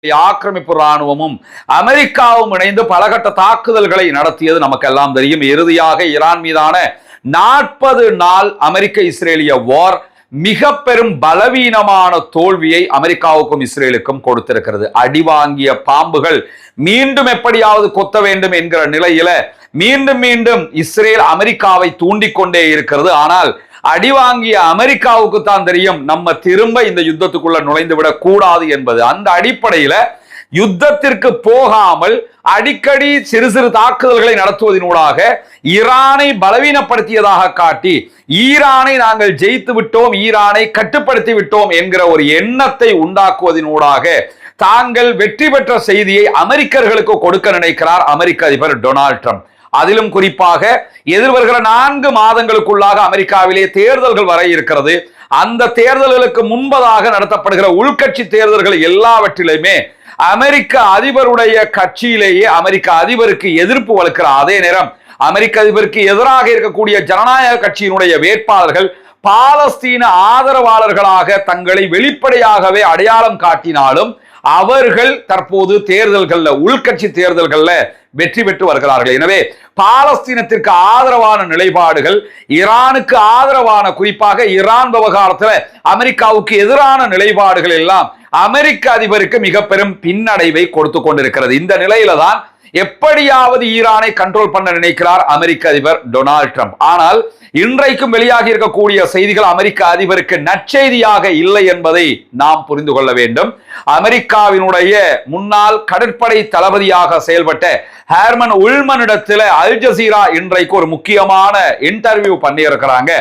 ஆக்கிரமிப்பு ராணுவமும் அமெரிக்காவும் இணைந்து பலகட்ட தாக்குதல்களை நடத்தியது நமக்கெல்லாம் தெரியும். இறுதியாக ஈரான் மீதான 40 நாள் அமெரிக்க இஸ்ரேலிய வார் மிக பெரும் பலவீனமான தோல்வியை அமெரிக்காவுக்கும் இஸ்ரேலுக்கும் கொடுத்திருக்கிறது. அடிவாங்கிய பாம்புகள் மீண்டும் எப்படியாவது கொத்த வேண்டும் என்கிற நிலையில மீண்டும் மீண்டும் இஸ்ரேல் அமெரிக்காவை தூண்டிக்கொண்டே இருக்கிறது. ஆனால் அடிவாங்கிய அமெரிக்காவுக்கு தான் தெரியும் நம்ம திரும்ப இந்த யுத்தத்துக்குள்ள நுழைந்து விடக் கூடாது என்பது. அந்த அடிப்படையில யுத்தத்திற்கு போகாமல் அடிக்கடி சிறு சிறு தாக்குதல்களை நடத்துவதனூடாக ஈரானை பலவீனப்படுத்தியதாக காட்டி ஈரானை நாங்கள் ஜெயித்து விட்டோம், ஈரானை கட்டுப்படுத்தி விட்டோம் என்கிற ஒரு எண்ணத்தை உண்டாக்குவதனூடாக தாங்கள் வெற்றி பெற்ற செய்தியை அமெரிக்கர்களுக்கு கொடுக்க நினைக்கிறார் அமெரிக்க அதிபர் டொனால்ட் ட்ரம்ப். அதிலும் குறிப்பாக எதிர்வருகிற 4 மாதங்களுக்குள்ளாக அமெரிக்காவிலே தேர்தல்கள் வர இருக்கிறது. அந்த தேர்தல்களுக்கு முன்பதாக நடத்தப்படுகிற உள்கட்சி தேர்தல்கள் எல்லாவற்றிலுமே அமெரிக்க அதிபருடைய கட்சியிலேயே அமெரிக்க அதிபருக்கு எதிர்ப்பு வலுக்கிற அதே நேரம் அமெரிக்க அதிபருக்கு எதிராக இருக்கக்கூடிய ஜனநாயக கட்சியினுடைய வேட்பாளர்கள் பாலஸ்தீன ஆதரவாளர்களாக தங்களை வெளிப்படையாகவே அடையாளம் காட்டினாலும் அவர்கள் தற்போது தேர்தல்கள்ல உள்கட்சி தேர்தல்கள்ல வெற்றி பெற்று வருகிறார்கள். எனவே பாலஸ்தீனத்திற்கு ஆதரவான நிலைப்பாடுகள், ஈரானுக்கு ஆதரவான, குறிப்பாக ஈரான் விவகாரத்தில் அமெரிக்காவுக்கு எதிரான நிலைப்பாடுகள் எல்லாம் அமெரிக்க அதிபருக்கு மிக பெரும் பின்னடைவை கொடுத்து கொண்டிருக்கிறது. இந்த நிலையில தான் எப்படியாவது ஈரானை கண்ட்ரோல் பண்ண நினைக்கிறார் அமெரிக்க அதிபர் டொனால்ட் ட்ரம்ப். ஆனால் இன்றைக்கும் வெளியாகி இருக்கக்கூடிய செய்திகள் அமெரிக்க அதிபருக்கு நற்செய்தியாக இல்லை என்பதை நாம் புரிந்து கொள்ள வேண்டும். அமெரிக்காவினுடைய முன்னாள் கடற்படை தளபதியாக செயல்பட்ட ஹேர்மன் உல்மனிடத்தில் அல் ஜசீரா இன்றைக்கு ஒரு முக்கியமான இன்டர்வியூ பண்ணி இருக்கிறாங்க.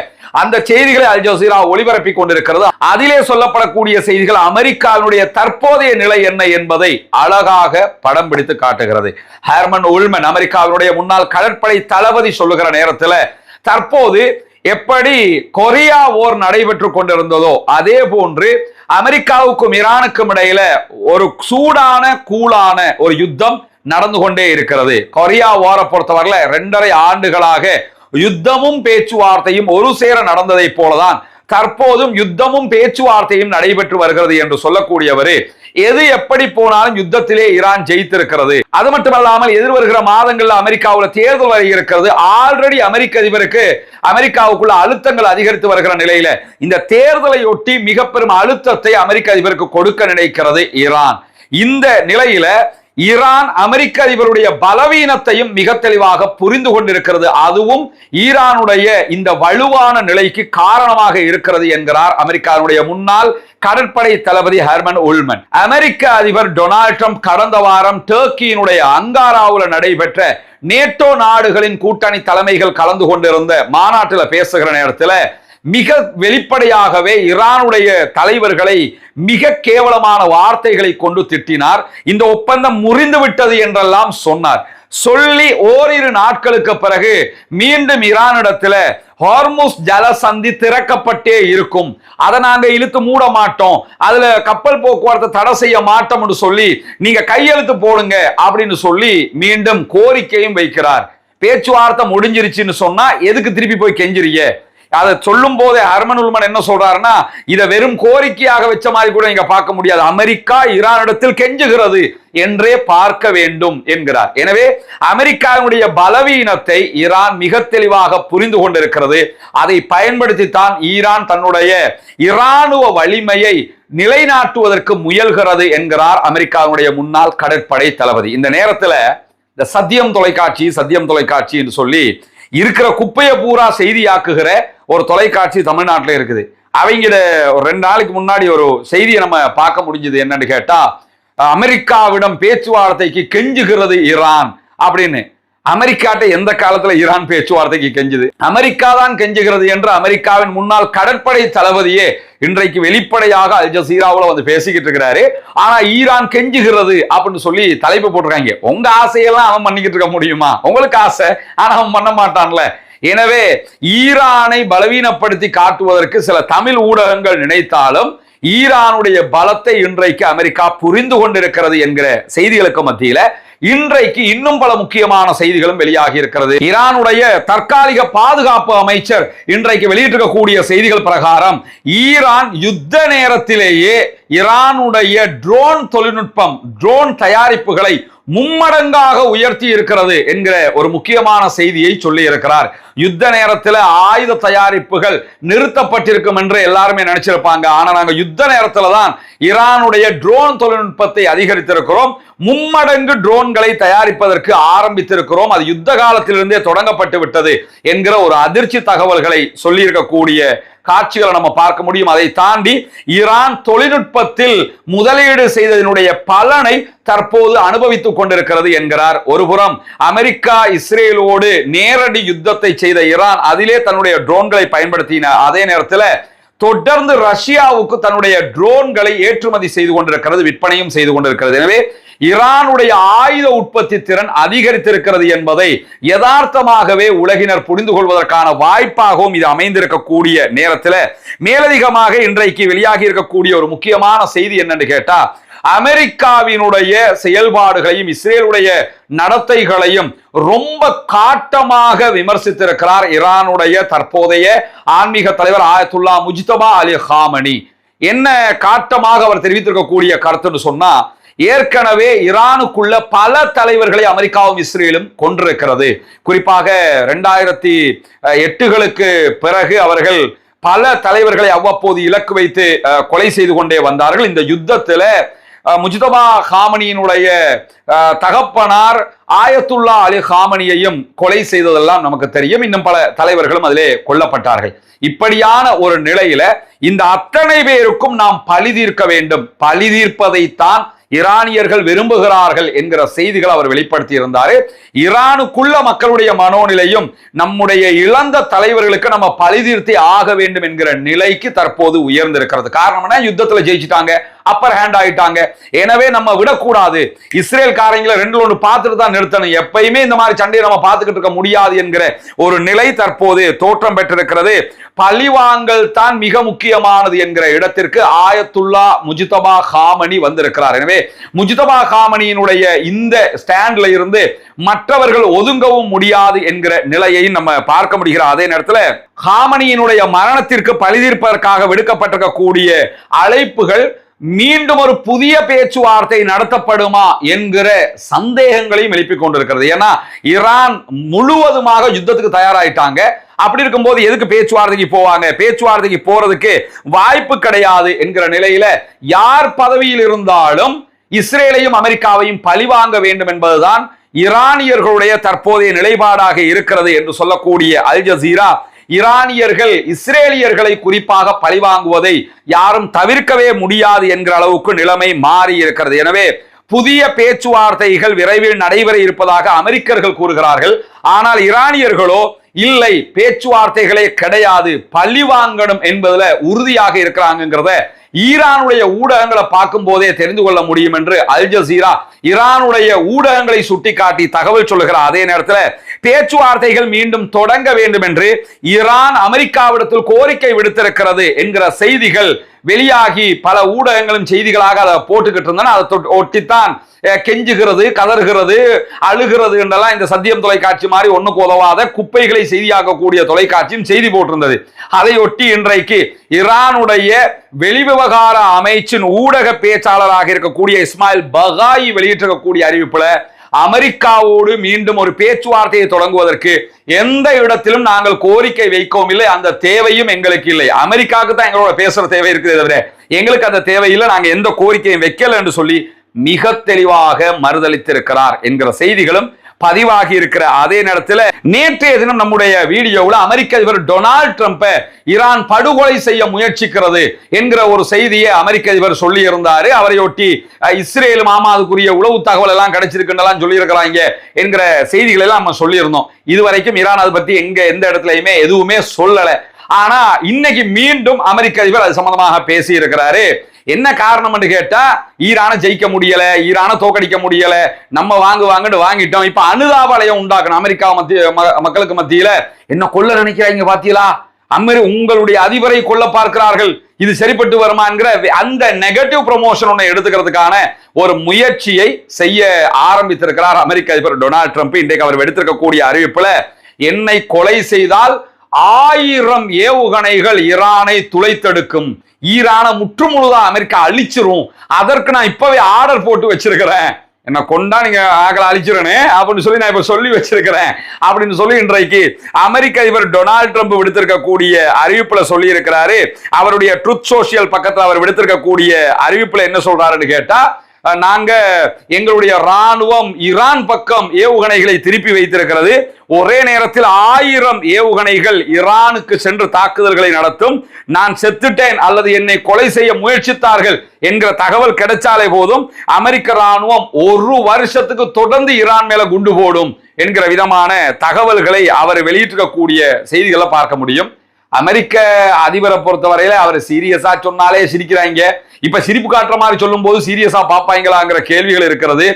அந்த செய்திகளை அல் ஜசீரா ஒளிபரப்பி கொண்டிருக்கிறது. அதிலே சொல்லப்படக்கூடிய செய்திகள் அமெரிக்காவினுடைய தற்போதைய நிலை என்ன என்பதை அழகாக படம் பிடித்து காட்டுகிறது. ஹேர்மன் உல்மன் அமெரிக்காவினுடைய முன்னாள் கடற்படை தளபதி சொல்லுகிற நேரத்தில் தற்போது எப்படி கொரியா போர் நடைபெற்று கொண்டிருந்ததோ அதே போன்று அமெரிக்காவுக்கும் ஈரானுக்கும் இடையில ஒரு சூடான கூலான ஒரு யுத்தம் நடந்து கொண்டே இருக்கிறது. கொரியா வாரை பொறுத்தவரையில 2.5 ஆண்டுகளாக யுத்தமும் பேச்சுவார்த்தையும் ஒரு சேர நடந்ததை போலதான் தற்போதும் யுத்தமும் பேச்சுவார்த்தையும் நடைபெற்று வருகிறது என்று சொல்லக்கூடியவர் எது எப்படி போனாலும் யுத்தத்திலே ஈரான் ஜெயித்திருக்கிறது. அது மட்டுமல்லாமல் எதிர்வருகிற மாதங்கள்ல அமெரிக்காவில் தேர்தல் வரை இருக்கிறது. ஆல்ரெடி அமெரிக்க அதிபருக்கு அமெரிக்காவுக்குள்ள அழுத்தங்கள் அதிகரித்து வருகிற நிலையில இந்த தேர்தலை ஒட்டி மிக பெரும் அழுத்தத்தை அமெரிக்க அதிபருக்கு கொடுக்க நினைக்கிறது ஈரான். இந்த நிலையில ஈரான் அமெரிக்க அதிபருடைய பலவீனத்தையும் மிக தெளிவாக புரிந்து கொண்டிருக்கிறது. அதுவும் ஈரானுடைய இந்த வலுவான நிலைக்கு காரணமாக இருக்கிறது என்கிறார் அமெரிக்காவுடைய முன்னாள் கடற்படை தளபதி ஹெர்மன் உல்மன். அமெரிக்க அதிபர் டொனால்ட் ட்ரம்ப் கடந்த வாரம் டர்க்கியினுடைய அங்காராவில் நடைபெற்ற நேட்டோ நாடுகளின் கூட்டணி தலைமைகள் கலந்து கொண்டிருந்த மாநாட்டில் பேசுகிற நேரத்தில் மிக வெளிப்படையாகவே ஈரானுடைய தலைவர்களை மிக கேவலமான வார்த்தைகளை கொண்டு திட்டினார். இந்த ஒப்பந்தம் முறிந்து விட்டது என்றெல்லாம் சொன்னார். சொல்லி ஓரிரு நாட்களுக்கு பிறகு மீண்டும் ஈரானிடத்தில் ஹார்முஸ் ஜலசந்தி திறக்கப்பட்டே இருக்கும், அதை நாங்க இழுத்து மூட மாட்டோம், அதுல கப்பல் போக்குவரத்து தடை செய்ய மாட்டோம் என்று சொல்லி நீங்க கையெழுத்து போடுங்க அப்படின்னு சொல்லி மீண்டும் கோரிக்கையும் வைக்கிறார். பேச்சுவார்த்தை முடிஞ்சிருச்சுன்னு சொன்னா எதுக்கு திருப்பி போய் கெஞ்சிரிய? அதை சொல்லும் போதே ஹெர்மன் உல்மன் என்ன சொல்றாருன்னா இதை வெறும் கோரிக்கையாக வச்ச மாதிரி கூட நீங்க பார்க்க முடியாது, அமெரிக்கா ஈரானிடத்தில் கெஞ்சுகிறது என்றே பார்க்க வேண்டும் என்கிறார். எனவே அமெரிக்காவுடைய பலவீனத்தை ஈரான் மிக தெளிவாக புரிந்து கொண்டிருக்கிறது. அதை பயன்படுத்தித்தான் ஈரான் தன்னுடைய இராணுவ வலிமையை நிலைநாட்டுவதற்கு முயல்கிறது என்கிறார் அமெரிக்காவுடைய முன்னாள் கடற்படை தளபதி. இந்த நேரத்தில் இந்த சத்தியம் தொலைக்காட்சி என்று சொல்லி இருக்கிற குப்பையை பூரா செய்தியாக்குகிற ஒரு தொலைக்காட்சி தமிழ்நாட்டில் இருக்குது. அவங்க ஒரு 2 நாளைக்கு முன்னாடி ஒரு செய்தியை நம்ம பார்க்க முடிஞ்சது. என்னன்னு கேட்டா அமெரிக்காவிடம் பேச்சுவார்த்தைக்கு கெஞ்சுகிறது ஈரான் அப்படின்னு. அமெரிக்காட்ட எந்த காலத்துல ஈரான் பேச்சுவார்த்தைக்கு கெஞ்சுது? அமெரிக்கா தான் கெஞ்சுகிறது என்று அமெரிக்காவின் முன்னாள் கடற்படை தளபதியே இன்றைக்கு வெளிப்படையாக அல் ஜசீராவுல வந்து பேசிக்கிட்டு இருக்கிறாரு. ஆனா ஈரான் கெஞ்சுகிறது அப்படின்னு சொல்லி தலைப்பு போட்டிருக்காங்க. உங்க ஆசையெல்லாம் அவன் பண்ணிக்கிட்டு இருக்க முடியுமா? உங்களுக்கு ஆசை, ஆனா அவன் பண்ண மாட்டான்ல. எனவே ஈரானை பலவீனப்படுத்தி காட்டுவதற்கு சில தமிழ் ஊடகங்கள் நினைத்தாலும் ஈரானுடைய பலத்தை இன்றைக்கு அமெரிக்கா புரிந்து கொண்டிருக்கிறது என்கிற செய்திகளுக்கு மத்தியில இன்றைக்கு இன்னும் பல முக்கியமான செய்திகளும் வெளியாகி இருக்கிறது. ஈரானுடைய தற்காலிக பாதுகாப்பு அமைச்சர் இன்றைக்கு வெளியிட்டிருக்கக்கூடிய செய்திகள் பிரகாரம் ஈரான் யுத்த நேரத்திலேயே ஈரானுடைய ட்ரோன் தொழில்நுட்பம், ட்ரோன் தயாரிப்புகளை மும்மடங்காக உயர்த்தி இருக்கிறது என்கிற ஒரு முக்கியமான செய்தியை சொல்லி இருக்கிறார். யுத்த நேரத்தில் ஆயுத தயாரிப்புகள் நிறுத்தப்பட்டிருக்கும் என்று எல்லாருமே நினைச்சிருப்பாங்க. ஆனா நாங்க யுத்த நேரத்தில் தான் ஈரானுடைய ட்ரோன் தொழில்நுட்பத்தை அதிகரித்திருக்கிறோம், மும்மடங்கு ட்ரோன்களை தயாரிப்பதற்கு ஆரம்பித்திருக்கிறோம், அது யுத்த காலத்திலிருந்தே தொடங்கப்பட்டு விட்டது என்கிற ஒரு அதிர்ச்சி தகவல்களை சொல்லியிருக்கக்கூடிய காட்சிகளை நம்ம பார்க்க முடியும். அதை தாண்டி ஈரான் தொழில்நுட்பத்தில் முதலீடு செய்ததனுடைய பலனை தற்போது அனுபவித்துக் கொண்டிருக்கிறது என்கிறார். ஒருபுறம் அமெரிக்கா இஸ்ரேலோடு நேரடி யுத்தத்தை செய்த ஈரான் அதிலே தன்னுடைய ட்ரோன்களை பயன்படுத்தின அதே நேரத்தில் தொடர்ந்து ரஷ்யாவுக்கு தன்னுடைய ட்ரோன்களை ஏற்றுமதி செய்து கொண்டிருக்கிறது, விற்பனையும் செய்து கொண்டிருக்கிறது. எனவே ஈரானுடைய ஆயுத உற்பத்தி திறன் அதிகரித்திருக்கிறது என்பதை யதார்த்தமாகவே உலகினர் புரிந்து கொள்வதற்கான வாய்ப்பாகவும் இது அமைந்திருக்கக்கூடிய நேரத்தில் மேலதிகமாக இன்றைக்கு வெளியாகி இருக்கக்கூடிய ஒரு முக்கியமான செய்தி என்னன்னு கேட்டா, அமெரிக்காவினுடைய செயல்பாடுகளையும் இஸ்ரேலுடைய நடத்தைகளையும் ரொம்ப காட்டமாக விமர்சித்திருக்கிறார் ஈரானுடைய தற்போதைய ஆன்மீக தலைவர் ஆயத்துல்லா முஜ்தபா அலி ஹாமனி. என்ன காட்டமாக அவர் தெரிவித்திருக்கக்கூடிய கருத்துன்னு சொன்னா, ஏற்கனவே ஈரானுக்குள்ள பல தலைவர்களை அமெரிக்காவும் இஸ்ரேலும் கொண்டிருக்கிறது. குறிப்பாக 2008களுக்கு பிறகு அவர்கள் பல தலைவர்களை அவ்வப்போது இலக்கு வைத்து கொலை செய்து கொண்டே வந்தார்கள். இந்த யுத்தத்துல முஜ்தபா ஹாமனியினுடைய தகப்பனார் ஆயத்துல்லா அலி ஹாமனியையும் கொலை செய்ததெல்லாம் நமக்கு தெரியும். இன்னும் பல தலைவர்களும் அதிலே கொல்லப்பட்டார்கள். இப்படியான ஒரு நிலையில இந்த அத்தனை பேருக்கும் நாம் பழி தீர்க்க வேண்டும், பழி தீர்ப்பதைத்தான் ஈரானியர்கள் விரும்புகிறார்கள் என்கிற செய்திகள் அவர் வெளிப்படுத்தி இருந்தாரு. ஈரானுக்குள்ள மக்களுடைய மனோநிலையும் நம்முடைய இழந்த தலைவர்களுக்கு நம்ம பழி தீர்த்தே ஆக வேண்டும் என்கிற நிலைக்கு தற்போது உயர்ந்திருக்கிறது. காரணம் என்ன? யுத்தத்துல ஜெயிச்சுட்டாங்க, அப்பர் ஹேண்ட் ஆயிட்டாங்க. எனவே நம்ம விடக்கூடாது, இஸ்ரேல் காரங்களை 2-1 பார்த்துட்டு தான் நிறுத்தணும், எப்பயுமே இந்த மாதிரி சண்டையை நம்ம பார்த்துக்கிட்டு இருக்க முடியாது என்கிற ஒரு நிலை தற்போது தோற்றம் பெற்றிருக்கிறது. பழிவாங்கல் தான் மிக முக்கியமானது என்கிற இடத்திற்கு ஆயத்துல்லா முஜ்தபா ஹாமனி வந்திருக்கிறார். எனவே முஜ்தபா ஹாமனியினுடைய இந்த ஸ்டாண்ட்ல இருந்து மற்றவர்கள் ஒதுங்கவும் முடியாது என்கிற நிலையையும் நம்ம பார்க்க முடிகிற அதே நேரத்தில் ஹாமனியினுடைய மரணத்திற்கு பழி தீர்ப்பதற்காக விடுக்கப்பட்டிருக்கக்கூடிய அழைப்புகள் மீண்டும் ஒரு புதிய பேச்சுவார்த்தை நடத்தப்படுமா என்கிற சந்தேகங்களையும் எழுப்பிக் கொண்டிருக்கிறது. ஏன்னா ஈரான் முழுவதுமாக யுத்தத்துக்கு தயாராயிட்டாங்க. அப்படி இருக்கும்போது எதுக்கு பேச்சுவார்த்தைக்கு போவாங்க? பேச்சுவார்த்தைக்கு போறதுக்கு வாய்ப்பு கிடையாது என்கிற நிலையில யார் பதவியில் இருந்தாலும் இஸ்ரேலையும் அமெரிக்காவையும் பழிவாங்க வேண்டும் என்பதுதான் ஈரானியர்களுடைய தற்போதைய நிலைப்பாடாக இருக்கிறது என்று சொல்லக்கூடிய அல் ஜசீரா, ஈரானியர்கள் இஸ்ரேலியர்களை குறிப்பாக பழிவாங்குவதை யாரும் தவிர்க்கவே முடியாது என்கிற அளவுக்கு நிலைமை மாறி இருக்கிறது. எனவே புதிய பேச்சுவார்த்தைகள் விரைவில் நடைபெற இருப்பதாக அமெரிக்கர்கள் கூறுகிறார்கள். ஆனால் ஈரானியர்களோ இல்லை, பேச்சுவார்த்தைகளே கிடையாது, பழி வாங்கணும் என்பதுல உறுதியாக இருக்கிறாங்கிறத ஈரானுடைய ஊடகங்களை பார்க்கும் போதே தெரிந்து கொள்ள முடியும் என்று அல் ஜசீரா ஈரானுடைய ஊடகங்களை சுட்டிக்காட்டி தகவல் சொல்லுகிற அதே நேரத்தில் பேச்சுவார்த்தைகள் மீண்டும் தொடங்க வேண்டும் என்று ஈரான் அமெரிக்காவிடத்தில் கோரிக்கை விடுத்திருக்கிறது என்கிற செய்திகள் வெளியாகி பல ஊடகங்களும் செய்திகளாக அதை போட்டுக்கிட்டு இருந்தன. அதை ஒட்டித்தான் கெஞ்சுகிறது, கதறுகிறது, அழுகிறது என்றெல்லாம் இந்த சத்தியம் தொலைக்காட்சி மாதிரி ஒண்ணுக்கு உதவாத குப்பைகளை செய்தியாக்கக்கூடிய தொலைக்காட்சியும் செய்தி போட்டிருந்தது. அதையொட்டி இன்றைக்கு ஈரானுடைய வெளிவிவகார அமைச்சின் ஊடக பேச்சாளராக இருக்கக்கூடிய இஸ்மாயில் பகாயி வெளியிட்டிருக்கக்கூடிய அறிவிப்புல அமெரிக்காவோடு மீண்டும் ஒரு பேச்சுவார்த்தையை தொடங்குவதற்கு எந்த இடத்திலும் நாங்கள் கோரிக்கை வைக்கவும் இல்லை, அந்த தேவையும் எங்களுக்கு இல்லை. அமெரிக்காவுக்கு தான் எங்களோட பேசுற தேவை இருக்குது தவிர எங்களுக்கு அந்த தேவையில்லை, நாங்கள் எந்த கோரிக்கையும் வைக்கல என்று சொல்லி மிக தெளிவாக மறுதளித்திருக்கிறார் என்கிற செய்திகளும் பதிவாகி இருக்கிற அதே நேரத்தில் நேற்றைய தினம் நம்முடைய வீடியோவில் அமெரிக்க அதிபர் டொனால்ட் ட்ரம்பை ஈரான் படுகொலை செய்ய முயற்சிக்கிறது என்கிற ஒரு செய்தியை அமெரிக்க அதிபர் சொல்லி இருந்தாரு. அவரையொட்டி இஸ்ரேலும் அதுக்குரிய உளவு தகவல் எல்லாம் கிடைச்சிருக்குன்னு சொல்லி இருக்கிறாங்க என்கிற செய்திகளை எல்லாம் நம்ம சொல்லி இருந்தோம். இதுவரைக்கும் ஈரான் அதை பத்தி எந்த இடத்துலயுமே எதுவுமே சொல்லல. ஆனா இன்னைக்கு மீண்டும் அமெரிக்க அதிபர் அது சம்பந்தமாக பேசி இருக்கிறாரு. என்ன காரணம் கேட்டா, ஈரானை ஜெயிக்க முடியல, ஈரானை தோக்கடிக்க முடியல, நம்ம வாங்கிட்டு வாங்கிட்டோம். இப்ப அனுதாபலயம் உண்டாக்கணும் அமெரிக்கா மக்களுக்கு மத்தியில. என்ன கொல்ல நினைக்கிறாங்க பாத்தீங்களா, உங்களுடைய அதிபரை கொல்ல பார்க்கிறார்கள், இது சரிப்பட்டு வருமாங்கிற அந்த நெகட்டிவ் ப்ரமோஷன் ஒன்றை எடுத்துக்கிறதுக்கான ஒரு முயற்சியை செய்ய ஆரம்பித்திருக்கிறார் அமெரிக்க அதிபர் டொனால்ட் ட்ரம்ப். இன்றைக்கு அவர் எடுத்திருக்கக்கூடிய அறிவிப்புல, என்னை கொலை செய்தால் 1000 ஏவுகணைகள் ஈரானை துளைத்தெடுக்கும், ஈரானை முற்றுமுழுதா அமெரிக்கா அழிச்சிரும், அதற்கு நான் இப்பவே ஆர்டர் போட்டு வச்சிருக்கிறேன், என்ன கொண்டா நீங்க ஆக்களை அழிச்சிருனே அப்படின்னு சொல்லி நான் இப்ப சொல்லி வச்சிருக்கிறேன் அப்படின்னு சொல்லி இன்றைக்கு அமெரிக்க அதிபர் டொனால்ட் ட்ரம்ப் விடுத்திருக்கக்கூடிய அறிவிப்புல சொல்லி இருக்கிறாரு. அவருடைய ட்ரூத் சோசியல் பக்கத்துல அவர் விடுத்திருக்கக்கூடிய அறிவிப்புல என்ன சொல்றாருன்னு கேட்டா, நாங்க எங்களுடைய ராணுவம் ஈரான் பக்கம் ஏவுகணைகளை திருப்பி வைத்திருக்கிறது, ஒரே நேரத்தில் 1000 ஏவுகணைகள் ஈரானுக்கு சென்று தாக்குதல்களை நடத்தும், நான் செத்துட்டேன் அல்லது என்னை கொலை செய்ய முயற்சித்தார்கள் என்கிற தகவல் கிடைச்சாலே போதும், அமெரிக்க ராணுவம் 1 வருஷத்துக்கு தொடர்ந்து ஈரான் மேல குண்டு போடும் என்கிற விதமான தகவல்களை அவர் வெளியிட்டிருக்கக்கூடிய செய்திகளை பார்க்க முடியும். அமெரிக்க அதிபரை பொறுத்தவரையில அவர் சீரியஸா சொன்னாலே சிரிக்கிறாங்க, இப்ப சிரிப்பு காட்டுற மாதிரி சொல்லும் போது சீரியஸா பாப்பாங்களாங்கிற கேள்விகள் இருக்கிறது.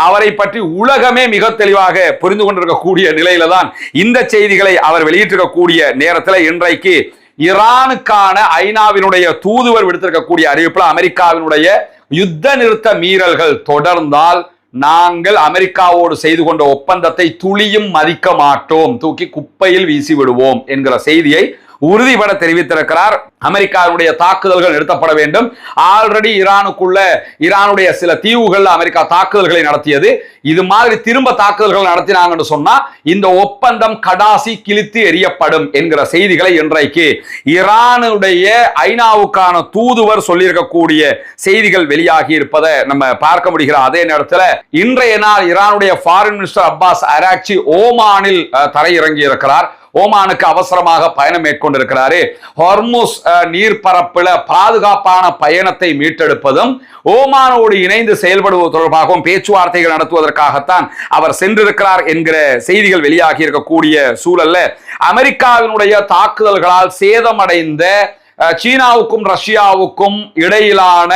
அவரை பற்றி உலகமே மிக தெளிவாக புரிந்து கொண்டிருக்கக்கூடிய நிலையில தான் இந்த செய்திகளை அவர் வெளியிட்டிருக்கக்கூடிய நேரத்தில் இன்றைக்கு ஈரானுக்கான ஐநாவினுடைய தூதுவர் விடுத்திருக்கக்கூடிய அறிவிப்புல, அமெரிக்காவினுடைய யுத்த நிறுத்த மீறல்கள் தொடர்ந்தால் நாங்கள் அமெரிக்காவோடு செய்து கொண்ட ஒப்பந்தத்தை துளியும் மதிக்க மாட்டோம், தூக்கி குப்பையில் வீசி விடுவோம் என்கிற செய்தியை உறுதிபட தெரிவித்திருக்கிறார். அமெரிக்காவுடைய தாக்குதல்கள் நிறுத்தப்பட வேண்டும். ஆல்ரெடி ஈரானுடைய சில தீவுகள் அமெரிக்கா தாக்குதல்களை நடத்தியது. இது மாதிரி திரும்ப தாக்குதல்கள் நடத்தினாங்கன்னு சொன்னா இந்த ஒப்பந்தம் கடாசி கிழித்து எறியப்படும் என்கிற செய்திகளை இன்றைக்கு ஈரானுடைய ஐநாவுக்கான தூதுவர் சொல்லியிருக்கக்கூடிய செய்திகள் வெளியாகி இருப்பதை நம்ம பார்க்க முடிகிறோம். அதே நேரத்தில் இன்றைய நாள் ஈரானுடைய ஃபாரின் மினிஸ்டர் அப்பாஸ் அராக்சி ஓமானில் தரையிறங்கி இருக்கிறார். ஓமானுக்கு அவசரமாக பயணம் மேற்கொண்டிருக்கிறாரு. ஹார்முஸ் நீர்ப்பரப்புல பாதுகாப்பான பயணத்தை மீட்டெடுப்பதும் ஓமானோடு இணைந்து செயல்படுவது தொடர்பாகவும் பேச்சுவார்த்தைகள் நடத்துவதற்காகத்தான் அவர் சென்றிருக்கிறார் என்கிற செய்திகள் வெளியாகி இருக்கக்கூடிய சூழல்ல, அமெரிக்காவினுடைய தாக்குதல்களால் சேதமடைந்த சீனாவுக்கும் ரஷ்யாவுக்கும் இடையிலான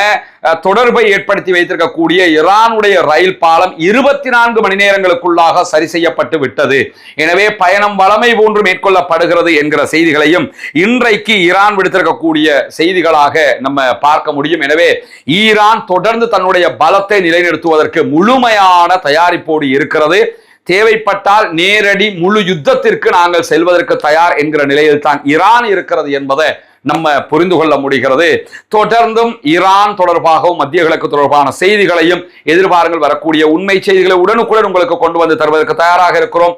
தொடர்பை ஏற்படுத்தி வைத்திருக்கக்கூடிய ஈரானுடைய ரயில் பாலம் 24 மணி நேரங்களுக்குள்ளாக சரி செய்யப்பட்டு விட்டது. எனவே பயணம் வளமை போன்று மேற்கொள்ளப்படுகிறது என்கிற செய்திகளையும் இன்றைக்கு ஈரான் விடுத்திருக்கக்கூடிய செய்திகளாக நம்ம பார்க்க முடியும். எனவே ஈரான் தொடர்ந்து தன்னுடைய பலத்தை நிலைநிறுத்துவதற்கு முழுமையான தயாரிப்போடு இருக்கிறது. தேவைப்பட்டால் நேரடி முழு யுத்தத்திற்கு நாங்கள் செல்வதற்கு தயார் என்கிற நிலையில் தான் ஈரான் இருக்கிறது என்பதை நம்ம புரிந்து கொள்ள முடிகிறது. தொடர்ந்தும் ஈரான் தொடர்பாகவும் மத்திய கிழக்கு தொடர்பான செய்திகளையும் எதிர்பாருங்கள். வரக்கூடிய உண்மை செய்திகளை உடனுக்குடன் உங்களுக்கு கொண்டு வந்து தருவதற்கு தயாராக இருக்கிறோம்.